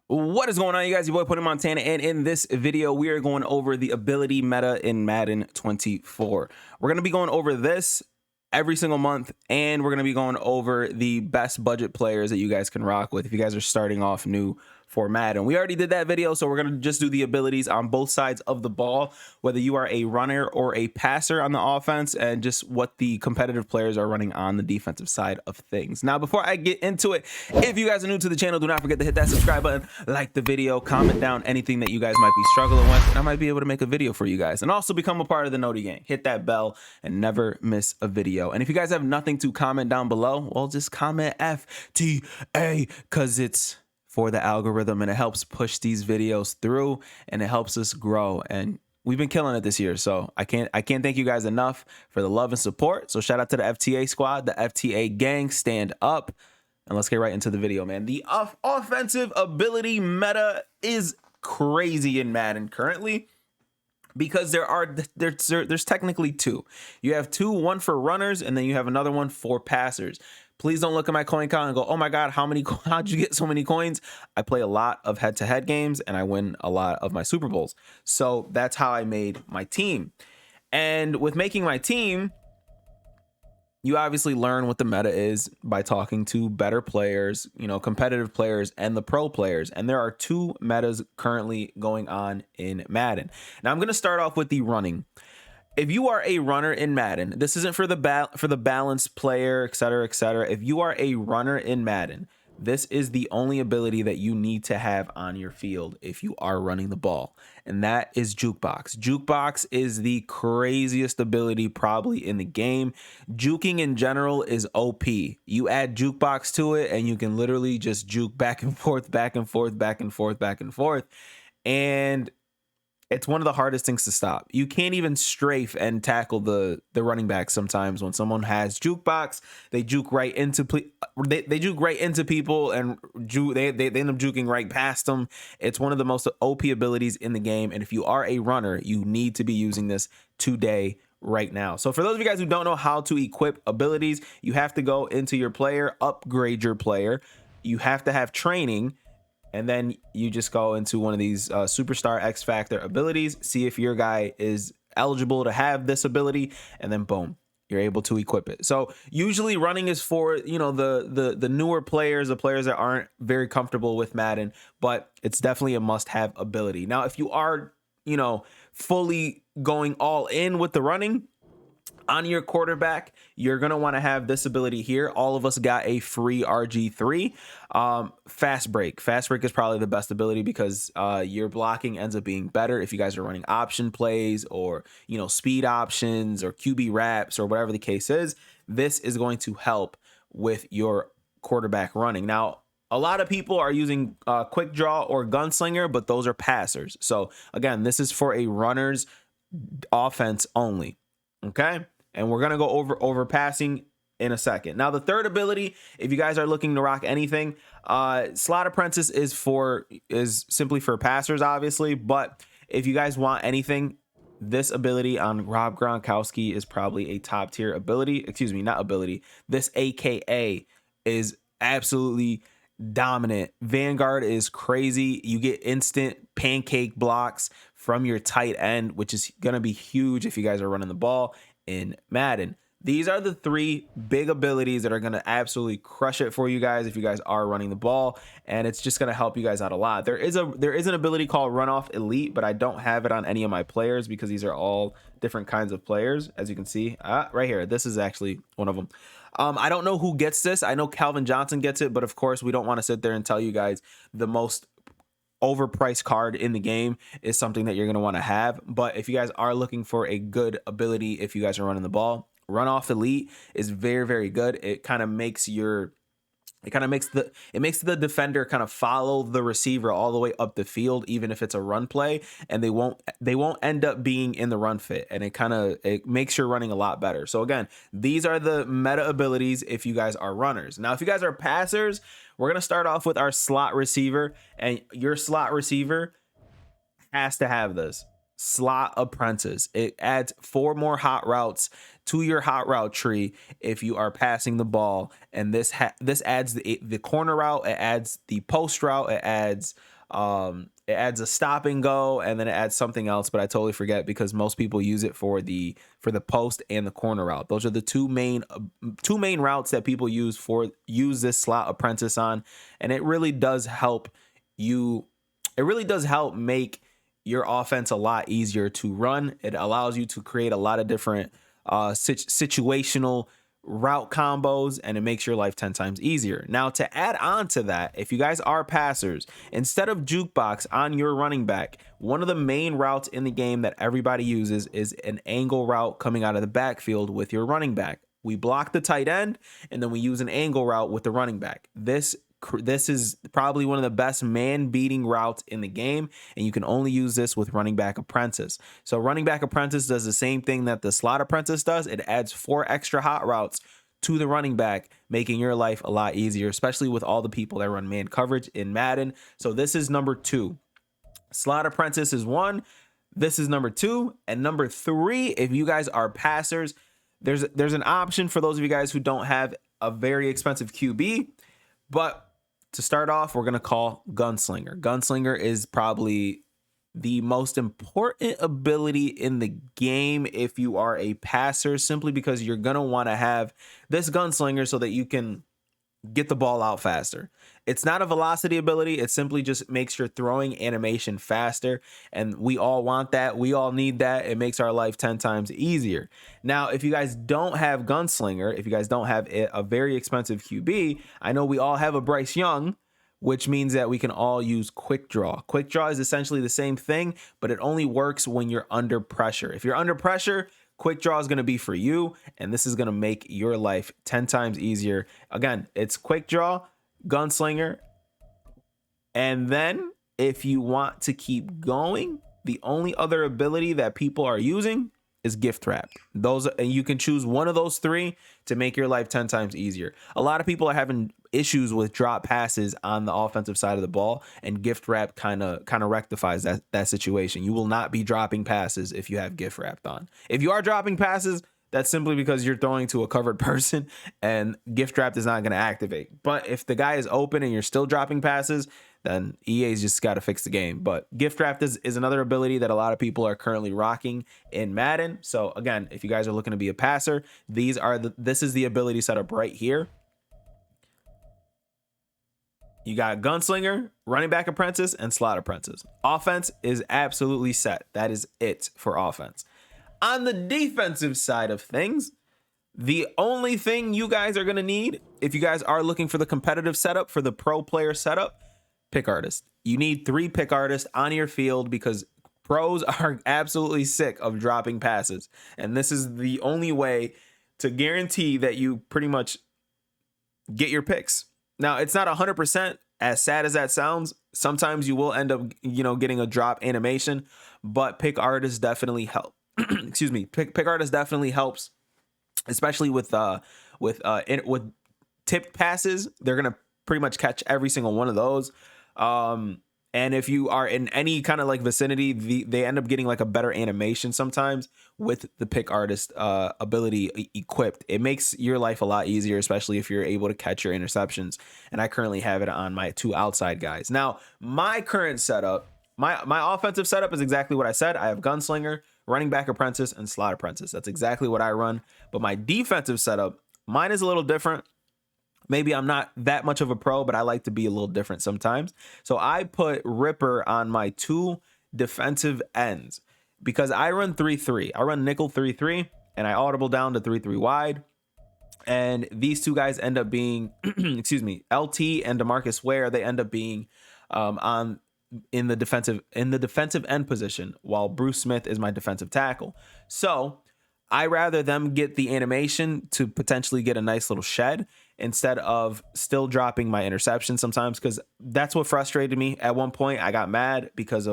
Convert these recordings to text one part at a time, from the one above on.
What is going on, you guys? Your boy Putting Montana, and in this video, we are going over the ability meta in Madden 24. We're going to be going over this every single month, and we're going to be going over the best budget players that you guys can rock with if you guys are starting off new for Madden. We already did that video, so we're going to just do the abilities on both sides of the ball, whether you are a runner or a passer on the offense, and just what the competitive players are running on the defensive side of things. Now, before I get into it, if you guys are new to the channel, do not forget to hit that subscribe button, like the video, comment down anything that you guys might be struggling with, and I might be able to make a video for you guys. And also become a part of the Noti Gang. Hit that bell and never miss a video. And if you guys have nothing to comment down below, well, just comment FTA, because it's for the algorithm and it helps push these videos through and it helps us grow. And we've been killing it this year, so I can't thank you guys enough for the love and support. So shout out to the FTA squad, the FTA gang. Stand up, and let's get right into the video, man. The offensive ability meta is crazy in Madden currently, because there's technically two. You have two, one for runners, and then you have another one for passers. Please don't look at my coin count and go, oh my God, how'd you get so many coins? I play a lot of head-to-head games and I win a lot of my Super Bowls. So that's how I made my team. And with making my team, you obviously learn what the meta is by talking to better players, you know, competitive players and the pro players. And there are two metas currently going on in Madden. Now I'm going to start off with the running. If you are a runner in Madden, this isn't for the balanced player, etc., etc. If you are a runner in Madden, this is the only ability that you need to have on your field if you are running the ball, and that is Jukebox. Jukebox is the craziest ability probably in the game. Juking in general is OP. You add Jukebox to it, and you can literally just juke back and forth, back and forth, back and forth, back and forth, and it's one of the hardest things to stop. You can't even strafe and tackle the running back sometimes when someone has Jukebox. They juke right into they juke right into people, and they end up juking right past them. It's one of the most OP abilities in the game, and if you are a runner, you need to be using this today, right now. So for those of you guys who don't know how to equip abilities, you have to go into your player, upgrade your player. You have to have training. And then you just go into one of these Superstar X Factor abilities, see if your guy is eligible to have this ability, and then boom, you're able to equip it. So usually running is for, you know, the newer players, the players that aren't very comfortable with Madden, but it's definitely a must-have ability. Now, if you are, you know, fully going all in with the running, on your quarterback, you're going to want to have this ability here. All of us got a free RG3. Fast break. Fast break is probably the best ability because your blocking ends up being better if you guys are running option plays or, you know, speed options or QB wraps or whatever the case is. This is going to help with your quarterback running. Now, a lot of people are using quick draw or gunslinger, but those are passers. So again, this is for a runner's offense only. Okay. And we're going to go over passing in a second. Now, the third ability, if you guys are looking to rock anything, Slot Apprentice is simply for passers, obviously. But if you guys want anything, this ability on Rob Gronkowski is probably a top tier ability. Excuse me, not ability. This AKA is absolutely dominant. Vanguard is crazy. You get instant pancake blocks from your tight end, which is going to be huge if you guys are running the ball in Madden. These are the three big abilities that are going to absolutely crush it for you guys if you guys are running the ball, and it's just going to help you guys out a lot. There is an ability called Runoff Elite, but I don't have it on any of my players because these are all different kinds of players. As you can see right here, this is actually one of them. I don't know who gets this. I know Calvin Johnson gets it, but of course we don't want to sit there and tell you guys the most overpriced card in the game is something that you're going to want to have. But if you guys are looking for a good ability, if you guys are running the ball, Runoff Elite is very, very good. It kind of makes the defender kind of follow the receiver all the way up the field, even if it's a run play, and they won't end up being in the run fit, and it makes your running a lot better. So again, these are the meta abilities if you guys are runners. Now, if you guys are passers, we're going to start off with our slot receiver, and your slot receiver has to have this Slot Apprentice. It adds 4 more hot routes to your hot route tree if you are passing the ball, and this adds the corner route, it adds the post route, it adds It adds a stop and go, and then it adds something else, but I totally forget because most people use it for the post and the corner route. Those are the two main routes that people use this slot apprentice on, and it really does help you. It really does help make your offense a lot easier to run. It allows you to create a lot of different situational route combos, and it makes your life 10 times easier. Now, to add on to that, if you guys are passers, instead of jukebox on your running back, one of the main routes in the game that everybody uses is an angle route coming out of the backfield with your running back. We block the tight end, and then we use an angle route with the running back. This is probably one of the best man-beating routes in the game, and you can only use this with running back apprentice. So running back apprentice does the same thing that the slot apprentice does. It adds 4 extra hot routes to the running back, making your life a lot easier, especially with all the people that run man coverage in Madden. So this is number 2. Slot apprentice is 1. This is number 2. And number 3, if you guys are passers, there's an option for those of you guys who don't have a very expensive QB, but to start off, we're going to call Gunslinger. Gunslinger is probably the most important ability in the game if you are a passer, simply because you're going to want to have this Gunslinger so that you can get the ball out faster. It's not a velocity ability. It simply just makes your throwing animation faster. And we all want that. We all need that. It makes our life 10 times easier. Now, if you guys don't have Gunslinger, if you guys don't have a very expensive QB, I know we all have a Bryce Young, which means that we can all use Quick Draw. Quick Draw is essentially the same thing, but it only works when you're under pressure. If you're under pressure, Quick Draw is going to be for you, and this is going to make your life 10 times easier. Again, it's Quick Draw, Gunslinger, and then if you want to keep going, the only other ability that people are using is Gift Wrap. And you can choose one of those 3 to make your life 10 times easier. A lot of people are having issues with drop passes on the offensive side of the ball, and Gift Wrap kind of rectifies that situation. You will not be dropping passes if you have Gift Wrapped on. If you are dropping passes, that's simply because you're throwing to a covered person and Gift Wrap is not going to activate. But if the guy is open and you're still dropping passes, then EA's just got to fix the game. But Gift Wrap is another ability that a lot of people are currently rocking in Madden. So again, if you guys are looking to be a passer, this is the ability setup right here. You got Gunslinger, Running Back Apprentice, and Slot Apprentice. Offense is absolutely set. That is it for offense. On the defensive side of things, the only thing you guys are going to need, if you guys are looking for the competitive setup, for the pro player setup, pick artist. You need 3 pick artists on your field because pros are absolutely sick of dropping passes. And this is the only way to guarantee that you pretty much get your picks. Now, it's not 100%, as sad as that sounds. Sometimes you will end up, getting a drop animation, but pick artist definitely help. Excuse me. Pick artist definitely helps, especially with tipped passes. They're going to pretty much catch every single one of those. And if you are in any kind of like vicinity, they end up getting like a better animation sometimes with the pick artist ability equipped. It makes your life a lot easier, especially if you're able to catch your interceptions. And I currently have it on my 2 outside guys. Now, my current setup, my offensive setup is exactly what I said. I have Gunslinger, Running Back Apprentice, and Slot Apprentice. That's exactly what I run. But my defensive setup, mine is a little different. Maybe I'm not that much of a pro, but I like to be a little different sometimes. So I put Ripper on my 2 defensive ends because I run 3-3. I run nickel 3-3, and I audible down to 3-3 wide. And these 2 guys end up being, excuse me, LT and DeMarcus Ware. They end up being in the defensive end position, while Bruce Smith is my defensive tackle. So I rather them get the animation to potentially get a nice little shed instead of still dropping my interception sometimes, because that's what frustrated me. At one point, I got mad because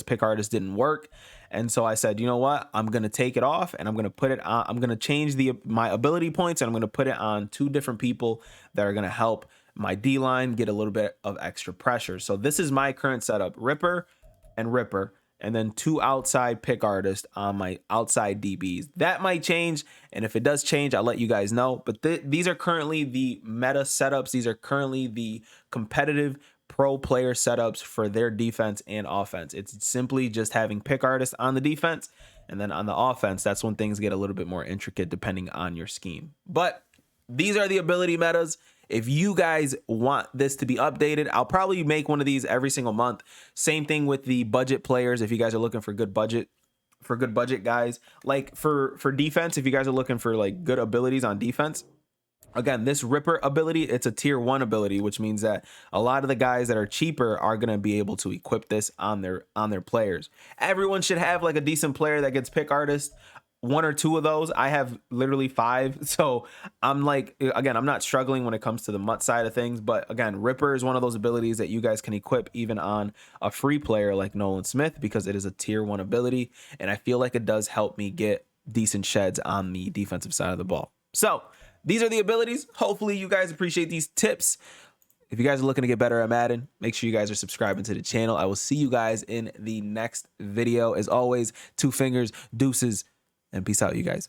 pick artist didn't work. And so I said, you know what? I'm going to take it off and I'm going to put it on. I'm going to change my ability points and I'm going to put it on 2 different people that are going to help my D-line get a little bit of extra pressure. So this is my current setup, Ripper, and then 2 outside pick artists on my outside DBs. That might change, and if it does change, I'll let you guys know. But these are currently the meta setups. These are currently the competitive pro player setups for their defense and offense. It's simply just having pick artists on the defense, and then on the offense, that's when things get a little bit more intricate depending on your scheme. But these are the ability metas. If you guys want this to be updated, I'll probably make one of these every single month. Same thing with the budget players. If you guys are looking for good budget guys, like for defense, if you guys are looking for like good abilities on defense, again, this Ripper ability, it's a tier 1 ability, which means that a lot of the guys that are cheaper are going to be able to equip this on their players. Everyone should have like a decent player that gets pick artist. 1 or 2 of those. I have literally 5. So I'm like, again, I'm not struggling when it comes to the MUT side of things. But again, Ripper is one of those abilities that you guys can equip even on a free player like Nolan Smith, because it is a tier 1 ability. And I feel like it does help me get decent sheds on the defensive side of the ball. So these are the abilities. Hopefully you guys appreciate these tips. If you guys are looking to get better at Madden, make sure you guys are subscribing to the channel. I will see you guys in the next video. As always, 2 fingers, deuces, and peace out, you guys.